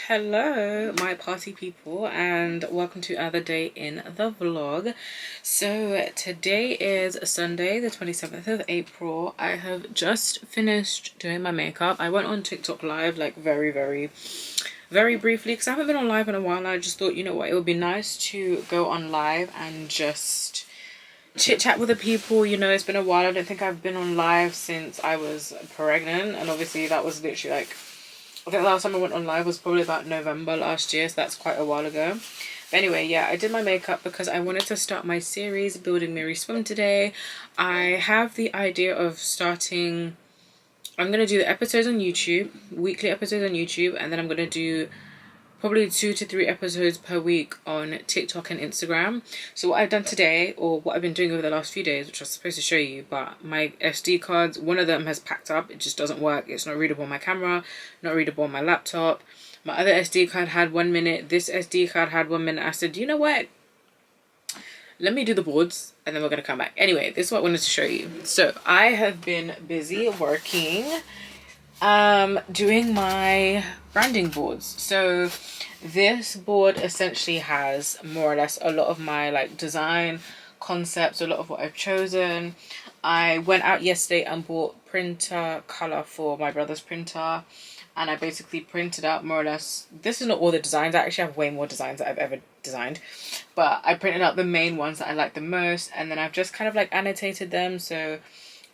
Hello my party people, and welcome to another day in the vlog. So today is Sunday the 27th of April. I have just finished doing my makeup. I went on TikTok live like very briefly because I haven't been on live in a while, and I just thought, you know what, it would be nice to go on live and just chit chat with the people. You know, it's been a while. I don't think I've been on live since I was pregnant, and obviously that was literally like, I think the last time I went on live was probably about November last year, so that's quite a while ago. But anyway, yeah, I did my makeup because I wanted to start my series, Building Mary Swim, today. I have the idea of starting, I'm going to do the episodes on YouTube, weekly episodes on YouTube, and then I'm going to do probably 2 to 3 episodes per week on TikTok and Instagram. So what I've done today, or what I've been doing over the last few days, which I was supposed to show you, but my SD cards, one of them has packed up. It just doesn't work. It's not readable on my camera, not readable on my laptop. My other SD card had 1 minute. This SD card had 1 minute. I said, you know what? Let me do the boards and then we're going to come back. Anyway, this is what I wanted to show you. So I have been busy working doing my branding boards. So this board essentially has more or less a lot of my like design concepts, a lot of what I've chosen. I went out yesterday and bought printer color for my brother's printer, and I basically printed out more or less, this is not all the designs, I actually have way more designs that I've ever designed, but I printed out the main ones that I like the most, and then I've just kind of like annotated them so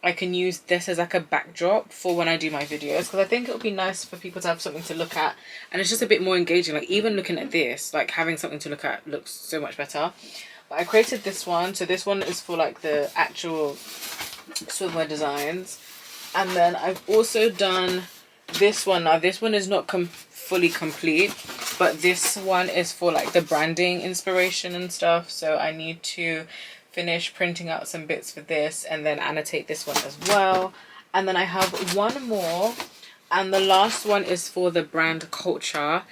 I can use this as like a backdrop for when I do my videos, because I think it would be nice for people to have something to look at, and it's just a bit more engaging. Like even looking at this, like having something to look at looks so much better. But I created this one, so this one is for like the actual swimwear designs, and then I've also done this one. Now this one is not fully complete, but this one is for like the branding inspiration and stuff, so I need to finish printing out some bits for this and then annotate this one as well. And then I have one more, and the last one is for the brand culture.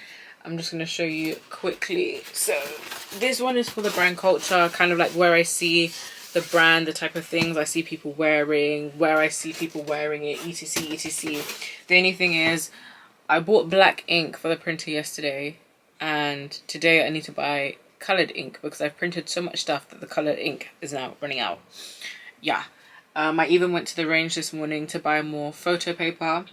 I'm just going to show you quickly. So this one is for the brand culture, kind of like where I see the brand, the type of things I see people wearing, where I see people wearing it, etc, etc. The only thing is I bought black ink for the printer yesterday, and today I need to buy colored ink because I've printed so much stuff that the colored ink is now running out. Yeah, I even went to the range this morning to buy more photo paper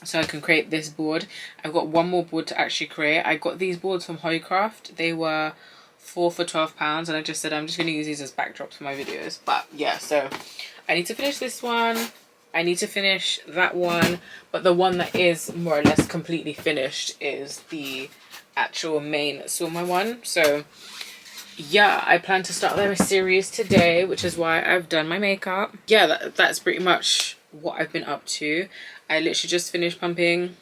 so I can create this board. I've got one more board to actually create. I got these boards from Hoycraft. They were 4 for £12, and I just said I'm just going to use these as backdrops for my videos. But yeah, so I need to finish this one, I need to finish that one, but the one that is more or less completely finished is the actual main swimwear one. So yeah, I plan to start their series today, which is why I've done my makeup. Yeah, that's pretty much what I've been up to. I literally just finished pumping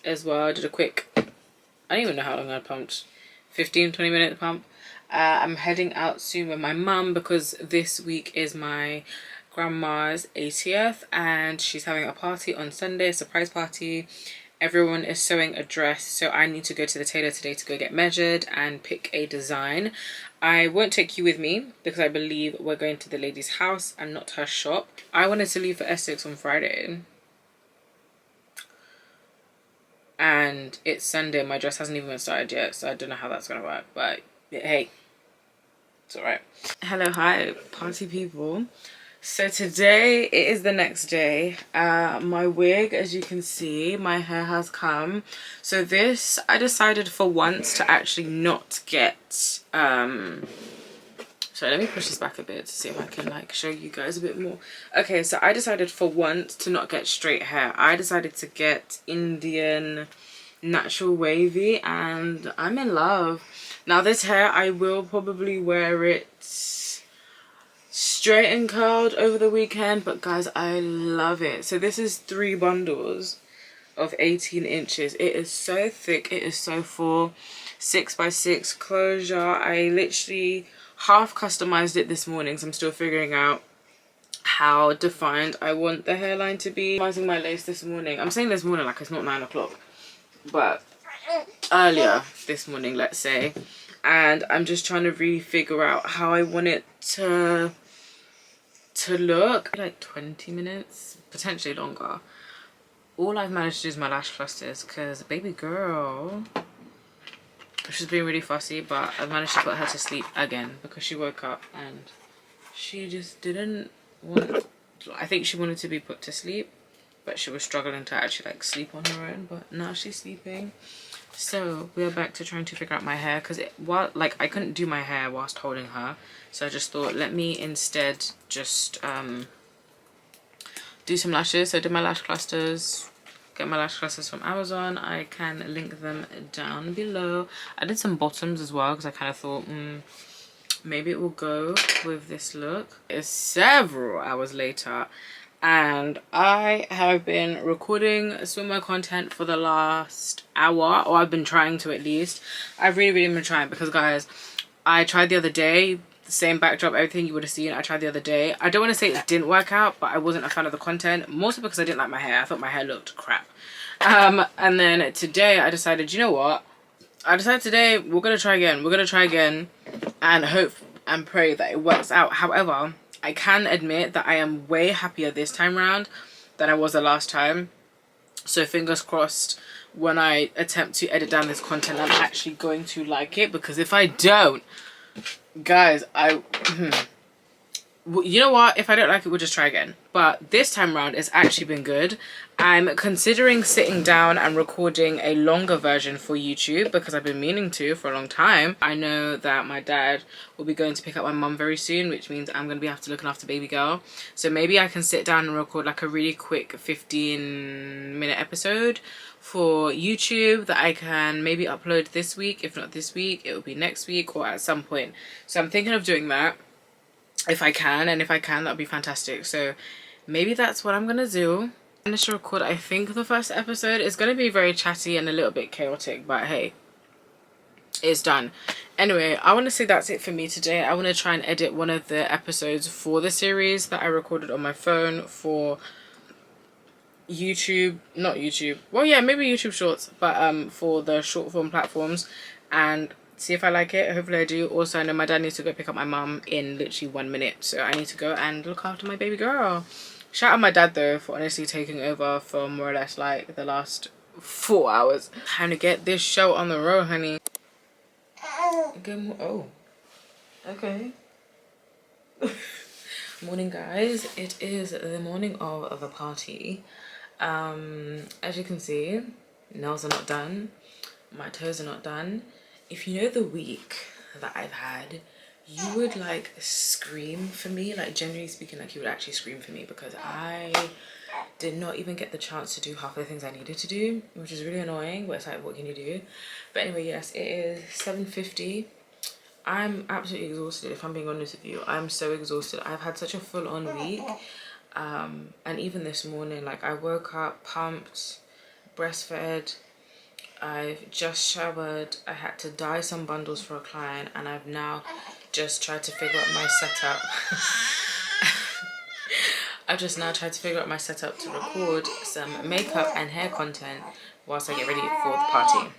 as well. I did a quick, I don't even know how long I pumped, 15-20 minute pump. I'm heading out soon with my mum because this week is my grandma's 80th and she's having a party on Sunday, a surprise party. Everyone is sewing a dress, so I need to go to the tailor today to go get measured and pick a design. I won't take you with me because I believe we're going to the lady's house and not her shop. I wanted to leave for Essex on Friday, and it's Sunday. My dress hasn't even started yet, so I don't know how that's gonna work, but hey, it's all right. Hello, hi party people. So today it is the next day. My wig, as you can see, my hair has come. So this, I decided for once to actually not get so let me push this back a bit to see if I can like show you guys a bit more. Okay, so I decided for once to not get straight hair. I decided to get Indian natural wavy, and I'm in love. Now this hair, I will probably wear it straight and curled over the weekend, but guys, I love it. So this is 3 bundles of 18 inches. It is so thick, it is so full, 6x6 closure. I literally half customized it this morning, so I'm still figuring out how defined I want the hairline to be. Customizing my lace this morning. I'm saying this morning like it's not 9 o'clock, but earlier this morning, let's say. And I'm just trying to really figure out how I want it to look. Like 20 minutes, potentially longer. All I've managed to do is my lash clusters because baby girl, She's being really fussy, but I managed to put her to sleep again because she woke up and she just didn't want, I think she wanted to be put to sleep, but she was struggling to actually like sleep on her own. But now she's sleeping. So we are back to trying to figure out my hair, because like I couldn't do my hair whilst holding her, so I just thought, let me instead just do some lashes. So I did my lash clusters, get my lash clusters from Amazon. I can link them down below. I did some bottoms as well because I kind of thought maybe it will go with this look. It's several hours later and I have been recording swimwear content for the last hour, or I've been trying to at least. I've really been trying because, guys, I tried the other day, the same backdrop, everything you would have seen, I tried the other day. I don't want to say it didn't work out, but I wasn't a fan of the content, mostly because I didn't like my hair. I thought my hair looked crap. And then today I decided, you know what? I decided today we're going to try again. We're going to try again and hope and pray that it works out. However, I can admit that I am way happier this time round than I was the last time. So fingers crossed when I attempt to edit down this content, I'm actually going to like it. Because if I don't, guys, you know what? If I don't like it, we'll just try again. But this time around, it's actually been good. I'm considering sitting down and recording a longer version for YouTube because I've been meaning to for a long time. I know that my dad will be going to pick up my mum very soon, which means I'm going to have to look after baby girl. So maybe I can sit down and record like a really quick 15-minute episode for YouTube that I can maybe upload this week. If not this week, it will be next week or at some point. So I'm thinking of doing that if I can, and if I can, that'd be fantastic. So maybe that's what I'm gonna do. I'm gonna record, I think the first episode is gonna be very chatty and a little bit chaotic, but hey, it's done. Anyway, I want to say that's it for me today. I want to try and edit one of the episodes for the series that I recorded on my phone for YouTube, not YouTube, well yeah, maybe YouTube Shorts, but for the short form platforms, and see if I like it. Hopefully I do. Also, I know my dad needs to go pick up my mum in literally 1 minute, so I need to go and look after my baby girl. Shout out my dad though for honestly taking over for more or less like the last 4 hours. Time to get this show on the road, honey. Oh, okay. Morning, guys. It is the morning of the party. As you can see, nails are not done, my toes are not done. If you know the week that I've had, you would like scream for me, like generally speaking, like you would actually scream for me, because I did not even get the chance to do half of the things I needed to do, which is really annoying, but it's like, what can you do? But anyway, yes, it is 7:50. I'm absolutely exhausted, if I'm being honest with you. I'm so exhausted. I've had such a full-on week, and even this morning, like I woke up, pumped, breastfed, I've just showered, I had to dye some bundles for a client, and I've now just tried to figure out my setup. I've just now tried to figure out my setup to record some makeup and hair content whilst I get ready for the party.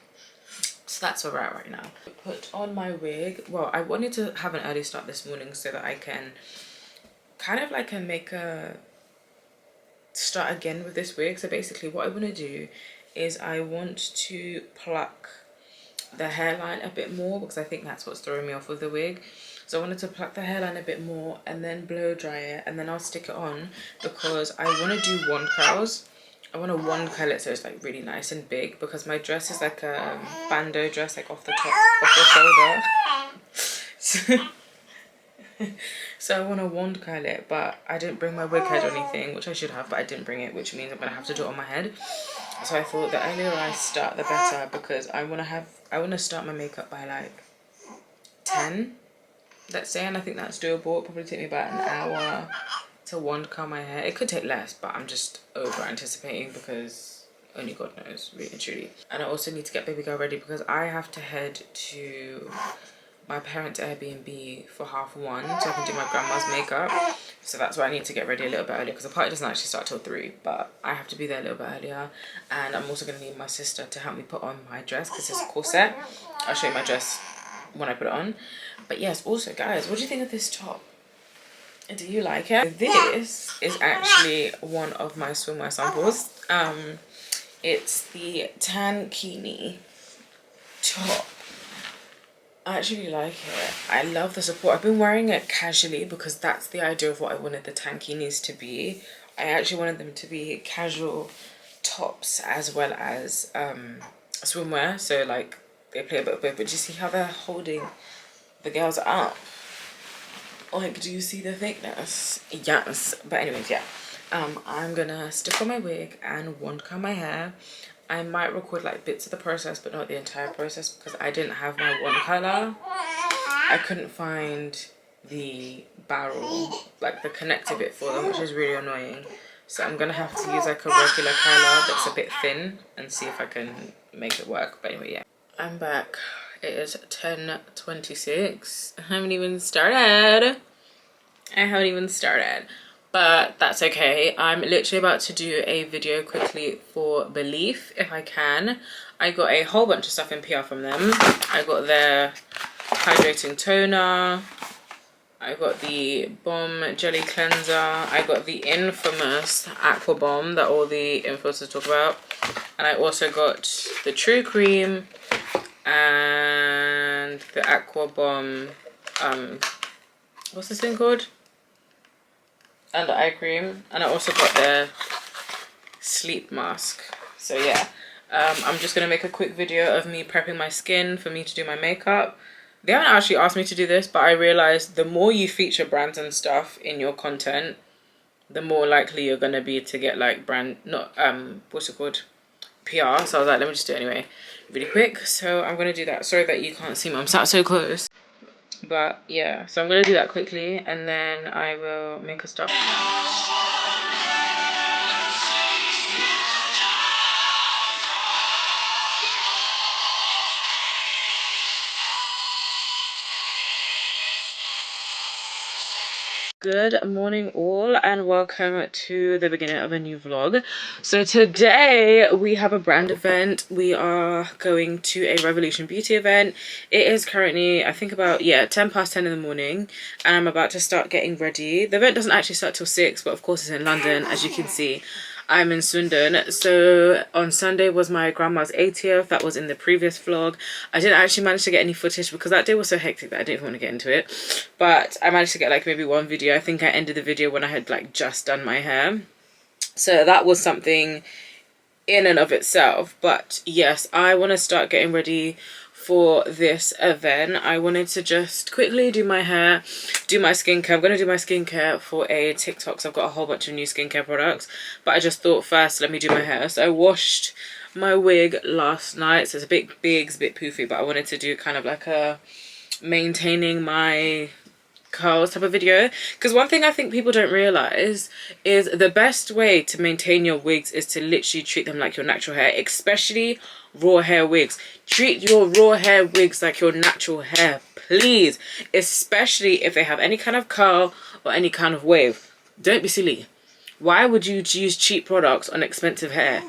So that's where we're at right now. Put on my wig. Well, I wanted to have an early start this morning so that I can kind of like make a start again with this wig. So basically what I want to do is I want to pluck the hairline a bit more, because I think that's what's throwing me off with the wig. So I wanted to pluck the hairline a bit more and then blow dry it, and then I'll stick it on, because I want to do wand curls. I want to wand curl it so it's like really nice and big, because my dress is like a bandeau dress, like off the top, off the shoulder. So I want to wand curl it, but I didn't bring my wig head or anything, which I should have, but I didn't bring it, which means I'm gonna have to do it on my head. So I thought the earlier I start, the better, because I want to start my makeup by like 10, let's say, and I think that's doable. It'll probably take me about an hour to wand curl my hair. It could take less, but I'm just over anticipating because only God knows, really and truly. And I also need to get baby girl ready, because I have to head to my parents' Airbnb for 1:30 so I can do my grandma's makeup. So that's why I need to get ready a little bit earlier, because the party doesn't actually start till 3, but I have to be there a little bit earlier. And I'm also going to need my sister to help me put on my dress, because it's a corset. I'll show you my dress when I put it on. But yes, also guys, what do you think of this top? Do you like it? This is actually one of my swimwear samples. It's the tankini top. I actually like it. I love the support. I've been wearing it casually because that's the idea of what I wanted the tankinis to be. I actually wanted them to be casual tops as well as swimwear. So like they play a bit of both. But do you see how they're holding the girls up? Like, do you see the thickness? Yes. But anyways, yeah. I'm gonna stick on my wig and wand comb my hair. I might record like bits of the process but not the entire process because I didn't have my wand curler. I couldn't find the barrel, like the connector bit for them, which is really annoying. So I'm gonna have to use like a regular curler that's a bit thin and see if I can make it work. But anyway, yeah. I'm back. It is 10:26. I haven't even started. But that's okay. I'm literally about to do a video quickly for Belief, if I can. I got a whole bunch of stuff in PR from them. I got their hydrating toner. I got the Bomb Jelly Cleanser. I got the infamous Aqua Bomb that all the influencers talk about. And I also got the True Cream and the Aqua Bomb, what's this thing called? And the eye cream. And I also got their sleep mask. So yeah, I'm just gonna make a quick video of me prepping my skin for me to do my makeup. They haven't actually asked me to do this, but I realized the more you feature brands and stuff in your content, the more likely you're gonna be to get like what's it called, PR. So I was like, let me just do it anyway really quick. So I'm gonna do that. Sorry that you can't see me, I'm sat so close. But yeah, so I'm gonna do that quickly and then I will make a start. Good morning all and welcome to the beginning of a new vlog. So today we have a brand event. We are going to a Revolution Beauty event. It is currently, I think about 10:10 in the morning and I'm about to start getting ready. The event doesn't actually start till 6, but of course it's in London. As you can see, I'm in Swindon. So on Sunday was my grandma's 80th. That was in the previous vlog. I didn't actually manage to get any footage because that day was so hectic that I didn't want to get into it. But I managed to get like maybe one video. I think I ended the video when I had like just done my hair. So that was something in and of itself. But yes, I want to start getting ready for this event. I wanted to just quickly do my hair, do my skincare. I'm going to do my skincare for a TikTok. So I've got a whole bunch of new skincare products. But I just thought first, let me do my hair. So I washed my wig last night. So it's a bit big, it's a bit poofy. But I wanted to do kind of like a maintaining my curls type of video, because one thing I think people don't realize is the best way to maintain your wigs is to literally treat them like your natural hair, especially raw hair wigs. Treat your raw hair wigs like your natural hair, please, especially if they have any kind of curl or any kind of wave. Don't be silly. Why would you use cheap products on expensive hair?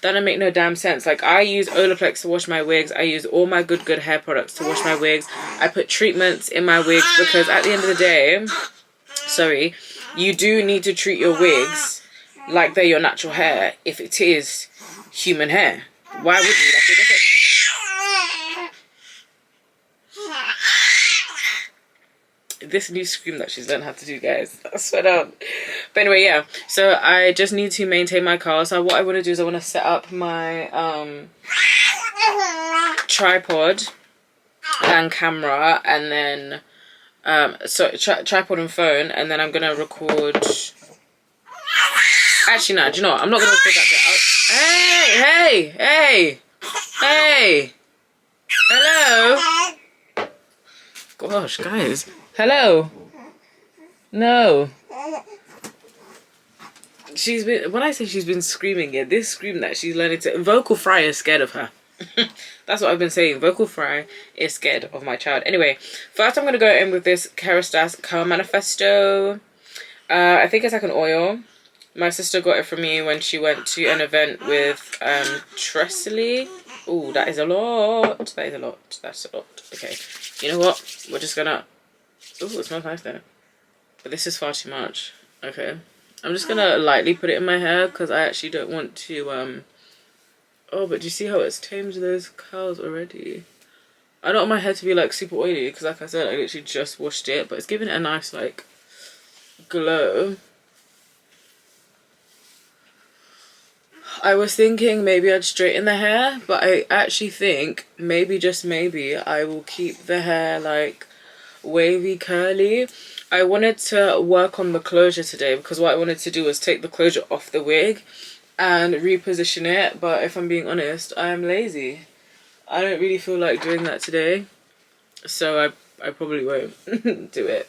That don't make no damn sense. Like, I use Olaplex to wash my wigs. I use all my good hair products to wash my wigs. I put treatments in my wigs because at the end of the day, sorry, you do need to treat your wigs like they're your natural hair if it is human hair. Why would you? Like, it doesn't... This new scream that she's learned how to do, guys, I swear down. But anyway, yeah, so I just need to maintain my curls. So what I want to do is I want to set up my tripod and camera, and then tripod and phone, and then I'm gonna record. Actually, no, do you know what? I'm not gonna record that bit. Hey, hello. Gosh, guys. Hello. No. She's been, when I say she's been screaming, yeah, this scream that she's learning to, Vocal Fry is scared of her. That's what I've been saying. Vocal Fry is scared of my child. Anyway, first I'm going to go in with this Kerastase Curl Manifesto. I think it's like an oil. My sister got it from me when she went to an event with Tressley. Oh, that is a lot. That is a lot. That's a lot. Okay. You know what? We're just gonna... Oh, it smells nice though. But this is far too much. Okay. I'm just gonna lightly put it in my hair because I actually don't want to... Oh, but do you see how it's tamed those curls already? I don't want my hair to be like super oily because like I said, I literally just washed it, but it's giving it a nice like glow. I was thinking maybe I'd straighten the hair, but I actually think maybe, just maybe, I will keep the hair like wavy curly. I wanted to work on the closure today because what I wanted to do was take the closure off the wig and reposition it, but if I'm being honest, I'm lazy. I don't really feel like doing that today, so I probably won't do it.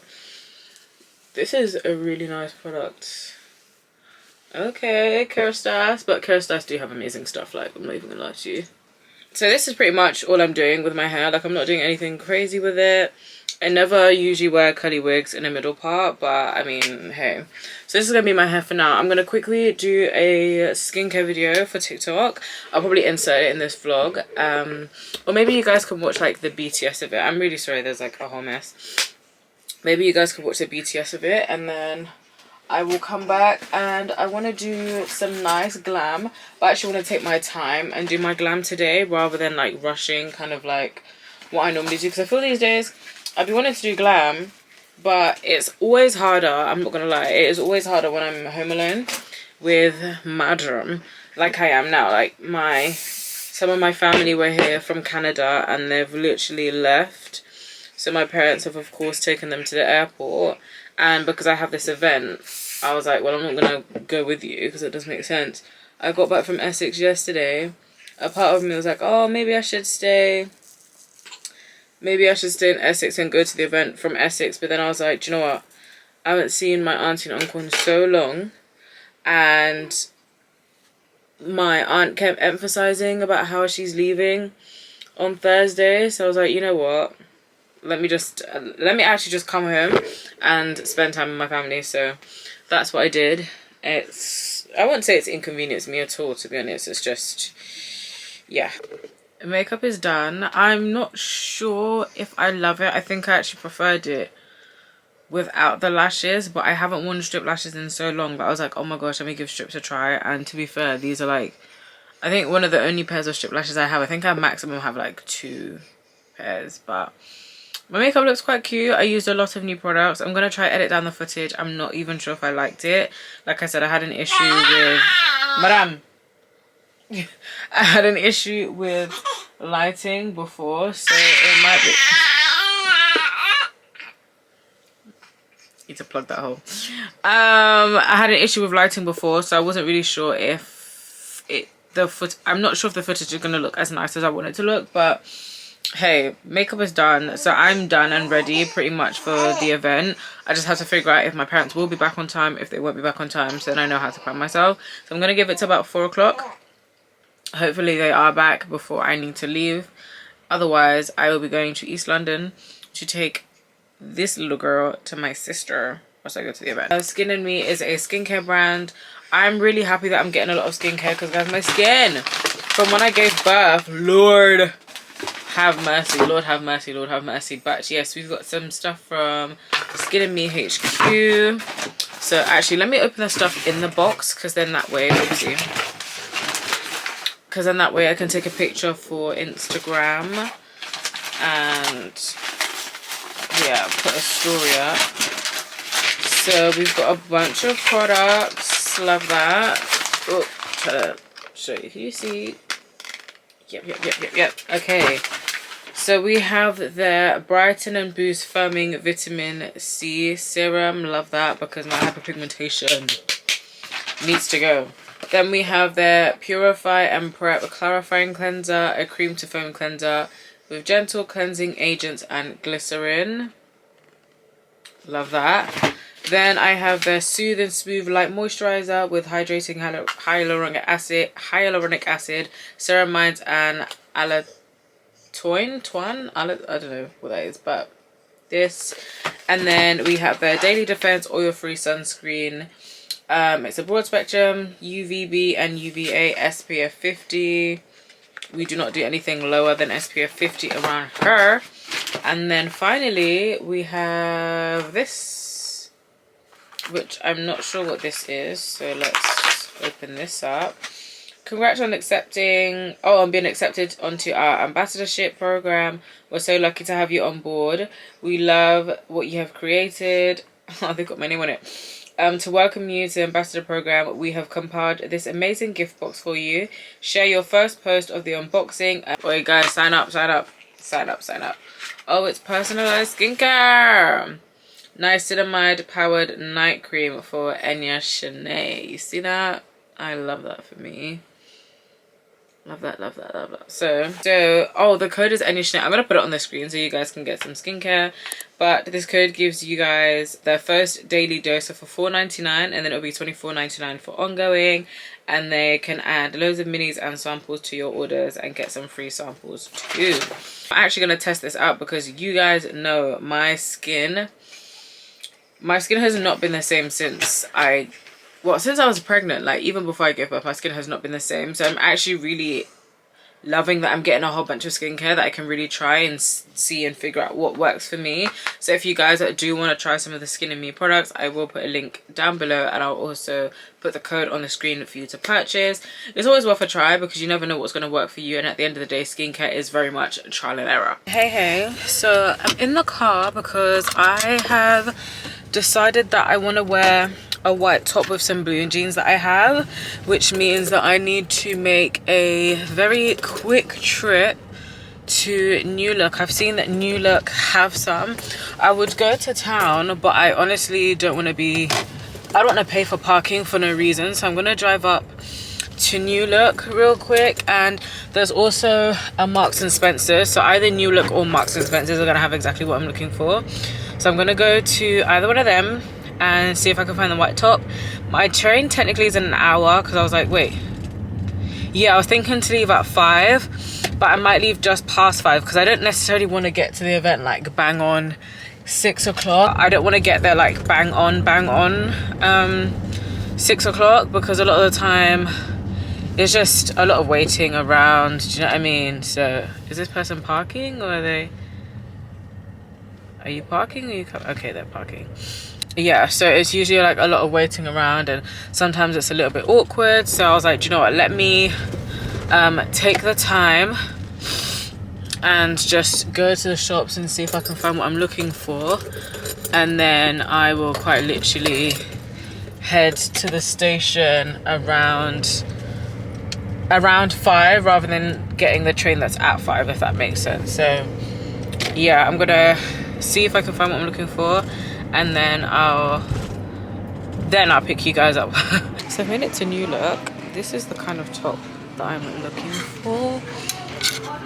This is a really nice product. Okay, Kerastase, but Kerastase do have amazing stuff, like, I'm not even gonna lie to you. So this is pretty much all I'm doing with my hair. Like, I'm not doing anything crazy with it. I never usually wear curly wigs in the middle part, but I mean, hey. So this is gonna be my hair for now. I'm gonna quickly do a skincare video for TikTok. I'll probably insert it in this vlog. Or maybe you guys can watch like the BTS of it. I'm really sorry, there's like a whole mess. Maybe you guys could watch the BTS of it, and then I will come back and I want to do some nice glam, but I actually want to take my time and do my glam today rather than like rushing kind of like what I normally do, because I feel these days I've been wanting to do glam, but it's always harder. I'm not gonna lie, it is always harder when I'm home alone with madam like I am now. Like some of my family were here from Canada and they've literally left, so my parents have of course taken them to the airport. And because I have this event, I was like, well, I'm not going to go with you because it doesn't make sense. I got back from Essex yesterday. A part of me was like, oh, maybe I should stay. Maybe I should stay in Essex and go to the event from Essex. But then I was like, do you know what? I haven't seen my auntie and uncle in so long. And my aunt kept emphasizing about how she's leaving on Thursday. So I was like, you know what? Let me actually just come home and spend time with my family. So that's what I did. I wouldn't say it's inconvenienced me at all, to be honest. It's just, yeah. Makeup is done. I'm not sure if I love it. I think I actually preferred it without the lashes, but I haven't worn strip lashes in so long that I was like, oh my gosh, let me give strips a try. And to be fair, these are like, I think one of the only pairs of strip lashes I have. I think I maximum have like 2 pairs, but my makeup looks quite cute. I used a lot of new products. I'm going to try edit down the footage. I'm not even sure if I liked it. Like I said, I had an issue with... Madam! I had an issue with lighting before, so it might be... Need to plug that hole. I had an issue with lighting before, so I wasn't really sure if I'm not sure if the footage is going to look as nice as I want it to look, but... Hey, makeup is done, so I'm done and ready pretty much for the event. I just have to figure out if my parents will be back on time, if they won't be back on time, so then I know how to plan myself. So I'm going to give it to about 4 o'clock. Hopefully they are back before I need to leave. Otherwise, I will be going to East London to take this little girl to my sister once I go to the event. Skin and Me is a skincare brand. I'm really happy that I'm getting a lot of skincare because guys, my skin from when I gave birth, Lord have mercy, Lord have mercy, Lord have mercy. But yes, we've got some stuff from Skin and Me HQ. So actually, let me open the stuff in the box, because then that way, oopsie, because then that way I can take a picture for Instagram and yeah, put a story up. So we've got a bunch of products, love that. Oh, try to show you, can you see? Yep. Okay. So we have the Brighten and Boost Firming Vitamin C Serum. Love that because my hyperpigmentation needs to go. Then we have the Purify and Prep Clarifying Cleanser, a cream to foam cleanser with gentle cleansing agents and glycerin. Love that. Then I have the Soothe and Smooth Light Moisturizer with hydrating hyaluronic acid, ceramides and I don't know what that is, but this. And then we have the Daily Defense Oil-Free Sunscreen. It's a broad spectrum, UVB and UVA, SPF 50. We do not do anything lower than SPF 50 around her. And then finally we have this, which I'm not sure what this is, so let's open this up. Congrats on accepting, oh, on being accepted onto our ambassadorship program. We're so lucky to have you on board. We love what you have created. Oh, they've got my name on it. To welcome you to the ambassador program, we have compiled this amazing gift box for you. Share your first post of the unboxing. Wait, guys, sign up, sign up, sign up, sign up. Oh, it's personalized skincare. Niacinamide powered night cream for ENYACHINAE. You see that? I love that for me. Love that, love that, love that. So oh, the code is ENYACHINAE. I'm gonna put it on the screen so you guys can get some skincare. But this code gives you guys their first daily dose for $4.99, and then it'll be $24.99 for ongoing. And they can add loads of minis and samples to your orders and get some free samples too. I'm actually gonna test this out because you guys know my skin has not been the same since I was pregnant. Like, even before I gave birth, my skin has not been the same. So I'm actually really loving that I'm getting a whole bunch of skincare that I can really try and see and figure out what works for me. So if you guys do want to try some of the Skin and Me products, I will put a link down below, and I'll also put the code on the screen for you to purchase. It's always worth a try because you never know what's going to work for you, and at the end of the day, skincare is very much trial and error. Hey, so I'm in the car because I have decided that I want to wear a white top with some blue jeans that I have, which means that I need to make a very quick trip to New Look. I've seen that New Look have some. I would go to town, but I honestly don't want to pay for parking for no reason, so I'm gonna drive up to New Look real quick. And there's also a Marks and Spencer, so either New Look or Marks and Spencer's are gonna have exactly what I'm looking for. So I'm gonna go to either one of them and see if I can find the white top. My train technically is in an hour because I was like, wait, yeah, I was thinking to leave at 5, but I might leave just past 5 because I don't necessarily want to get to the event like bang on 6 o'clock. I don't want to get there like bang on 6 o'clock because a lot of the time it's just a lot of waiting around. Do you know what I mean? So is this person parking, or are you parking, or are you okay, they're parking. Yeah, so it's usually like a lot of waiting around, and sometimes it's a little bit awkward. So I was like, do you know what, let me take the time and just go to the shops and see if I can find what I'm looking for, and then I will quite literally head to the station around 5 rather than getting the train that's at 5, if that makes sense. So yeah, I'm gonna see if I can find what I'm looking for, and then I'll pick you guys up. So I've made it to New Look. This is the kind of top that I'm looking for,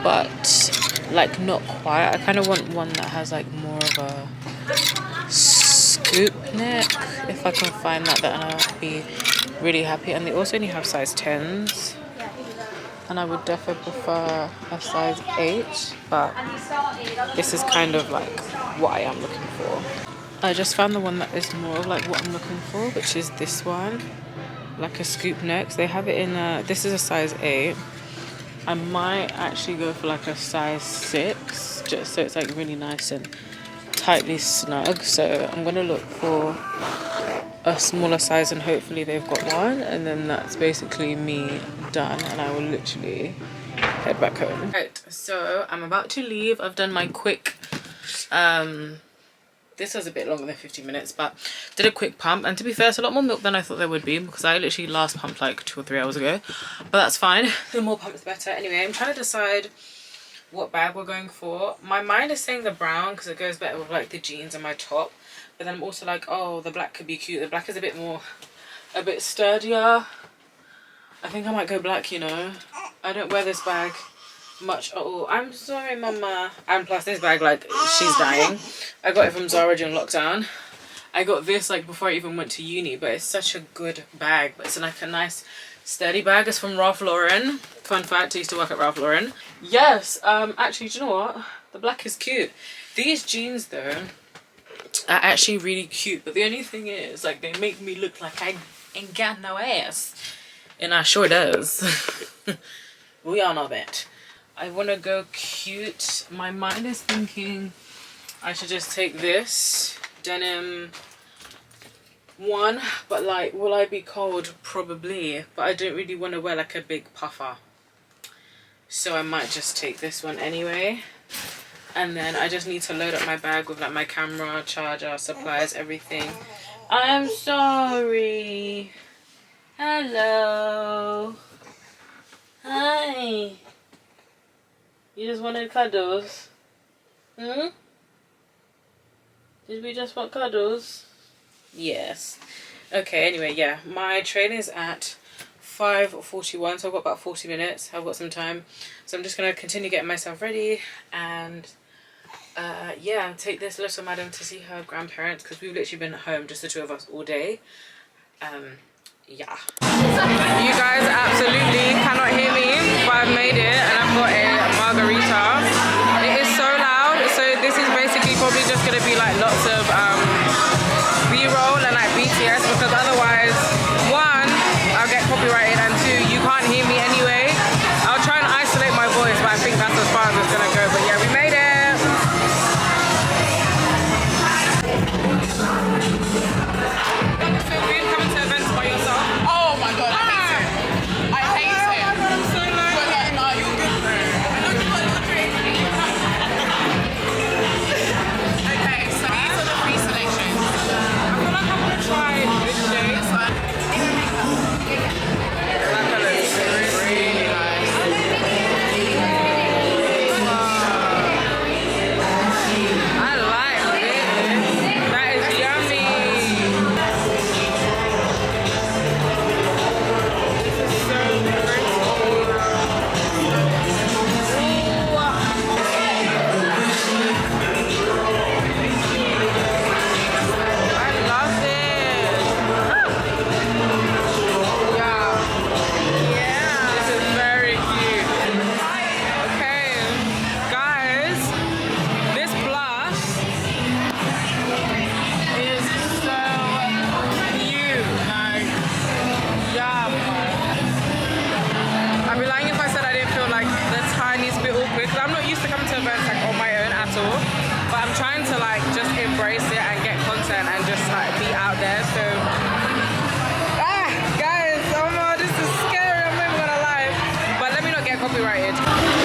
but like not quite. I kind of want one that has like more of a scoop neck. If I can find that, then I'll be really happy. And they also only have size 10s, and I would definitely prefer a size 8, but this is kind of like what I am looking for. I just found the one that is more of like what I'm looking for, which is this one, like a scoop neck. They have it in this is a size 8. I might actually go for like a size 6, just so it's like really nice and tightly snug. So I'm gonna look for a smaller size, and hopefully they've got one, and then that's basically me done, and I will literally head back home. Right, so I'm about to leave. I've done my quick this was a bit longer than 15 minutes, but did a quick pump, and to be fair, it's a lot more milk than I thought there would be because I literally last pumped like 2 or 3 hours ago, but that's fine. The more pumps the better. Anyway, I'm trying to decide what bag we're going for. My mind is saying the brown because it goes better with like the jeans and my top, but then I'm also like, oh, the black could be cute. The black is a bit sturdier. I think I might go black, you know. I don't wear this bag much at all. I'm sorry, mama. And plus this bag, like, she's dying. I got it from Zara during lockdown. I got this like before I even went to uni, but it's such a good bag. But it's like a nice sturdy bag. It's from Ralph Lauren. Fun fact, I used to work at Ralph Lauren. Yes, actually, do you know what? The black is cute. These jeans though are actually really cute, but the only thing is, like, they make me look like I ain't got no ass, and I sure does. We all know that. I want to go cute. My mind is thinking I should just take this denim one, but like, will I be cold? Probably, but I don't really want to wear like a big puffer, so I might just take this one anyway. And then I just need to load up my bag with like my camera, charger, supplies, everything. I'm sorry. Hello. Hi. You just wanted cuddles? Hmm? Did we just want cuddles? Yes. Okay, anyway, yeah. My train is at 5:41, so I've got about 40 minutes. I've got some time. So I'm just going to continue getting myself ready and yeah, take this little madam to see her grandparents because we've literally been at home, just the two of us, all day. Yeah. You guys absolutely cannot hear me, but I've made it and I've got a margarita. It is so loud, so this is basically probably just going to be like lots of B-roll and like BTS, because otherwise, one, I'll get copyrighted, and two, you can't hear me anyway. I'll try and isolate my voice, but I think that's as far as it's going to go. But yeah, we made it.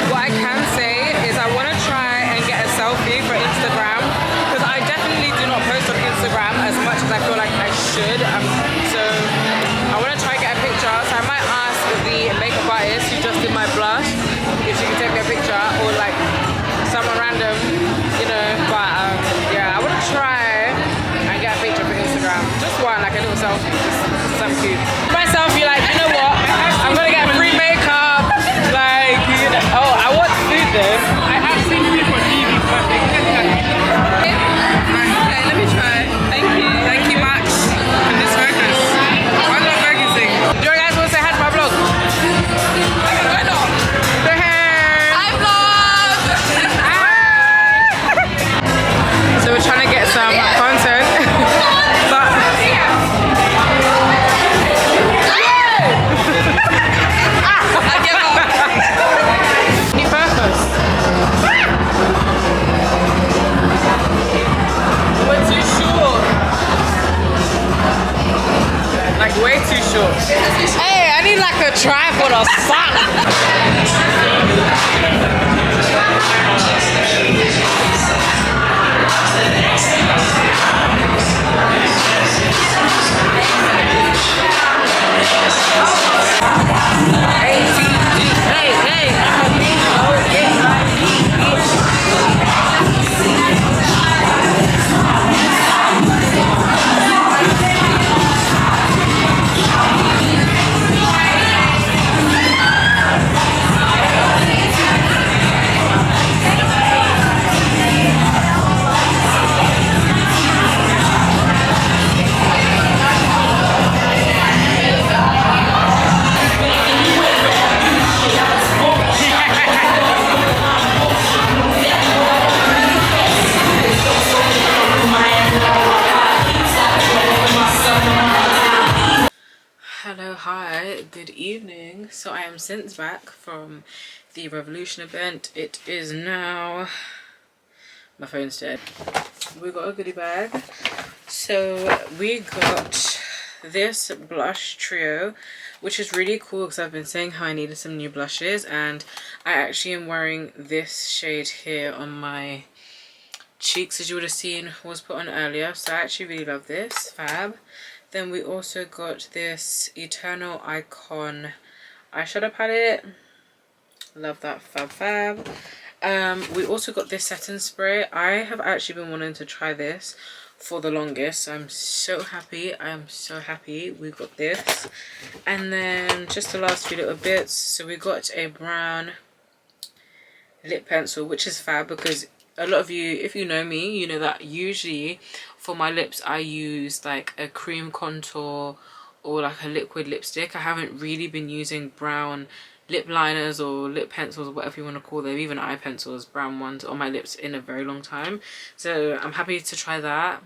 What I can say is I want to try and get a selfie for Instagram, because I definitely do not post on Instagram as much as I feel like I should. So I want to try and get a picture. So I might ask the makeup artist who just did my blush if she can take me a picture, or like someone random, you know. But yeah, I want to try and get a picture for Instagram. Just one, like a little selfie, just something cute. My selfie, like, you know what? I'm gonna get free makeup. Like, you know, oh, I want food though. I have seen food for TV, but okay, let me try. Thank you. Thank you, Max. And this focus. Why not focusing? Do you guys want to say hi to my vlog? Why not? Say hey. Hi, vlog. So we're trying to get some content, but I give up. Any purpose? We're too short. Like way too short. Hey, I need like a tripod or good evening. So I am since back from the Revolution event. It is now, my phone's dead, we got a goodie bag. So we got this blush trio, which is really cool because I've been saying how I needed some new blushes, and I actually am wearing this shade here on my cheeks, as you would have seen was put on earlier. So I actually really love this. Fab. Then we also got this Eternal Icon eyeshadow palette. Love that. Fab. We also got this setting spray. I have actually been wanting to try this for the longest, so I'm so happy. I am so happy we got this. And then just the last few little bits. So we got a brown lip pencil, which is fab because a lot of you, if you know me, you know that usually for my lips I use like a cream contour or like a liquid lipstick. I haven't really been using brown lip liners or lip pencils or whatever you want to call them, even eye pencils, brown ones on my lips in a very long time. So I'm happy to try that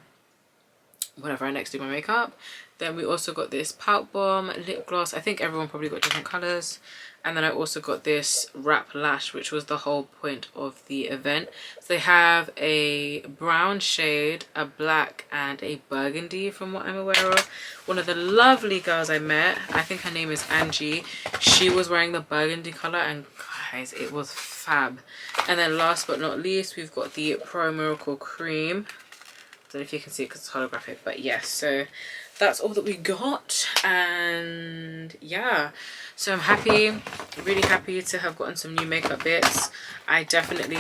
whenever I next do my makeup. Then we also got this Pout Bomb lip gloss. I think everyone probably got different colours. And then I also got this wrap lash, which was the whole point of the event. So they have a brown shade, a black, and a burgundy from what I'm aware of. One of the lovely girls I met, I think her name is Angie, she was wearing the burgundy colour, and guys, it was fab. And then last but not least, we've got the Pro Miracle Cream. I don't know if you can see it because it's holographic, but yes, so that's all that we got. And yeah, so I'm happy, really happy to have gotten some new makeup bits. I definitely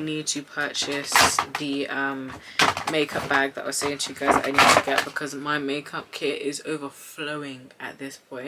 need to purchase the makeup bag that I was saying to you guys that I need to get, because my makeup kit is overflowing at this point.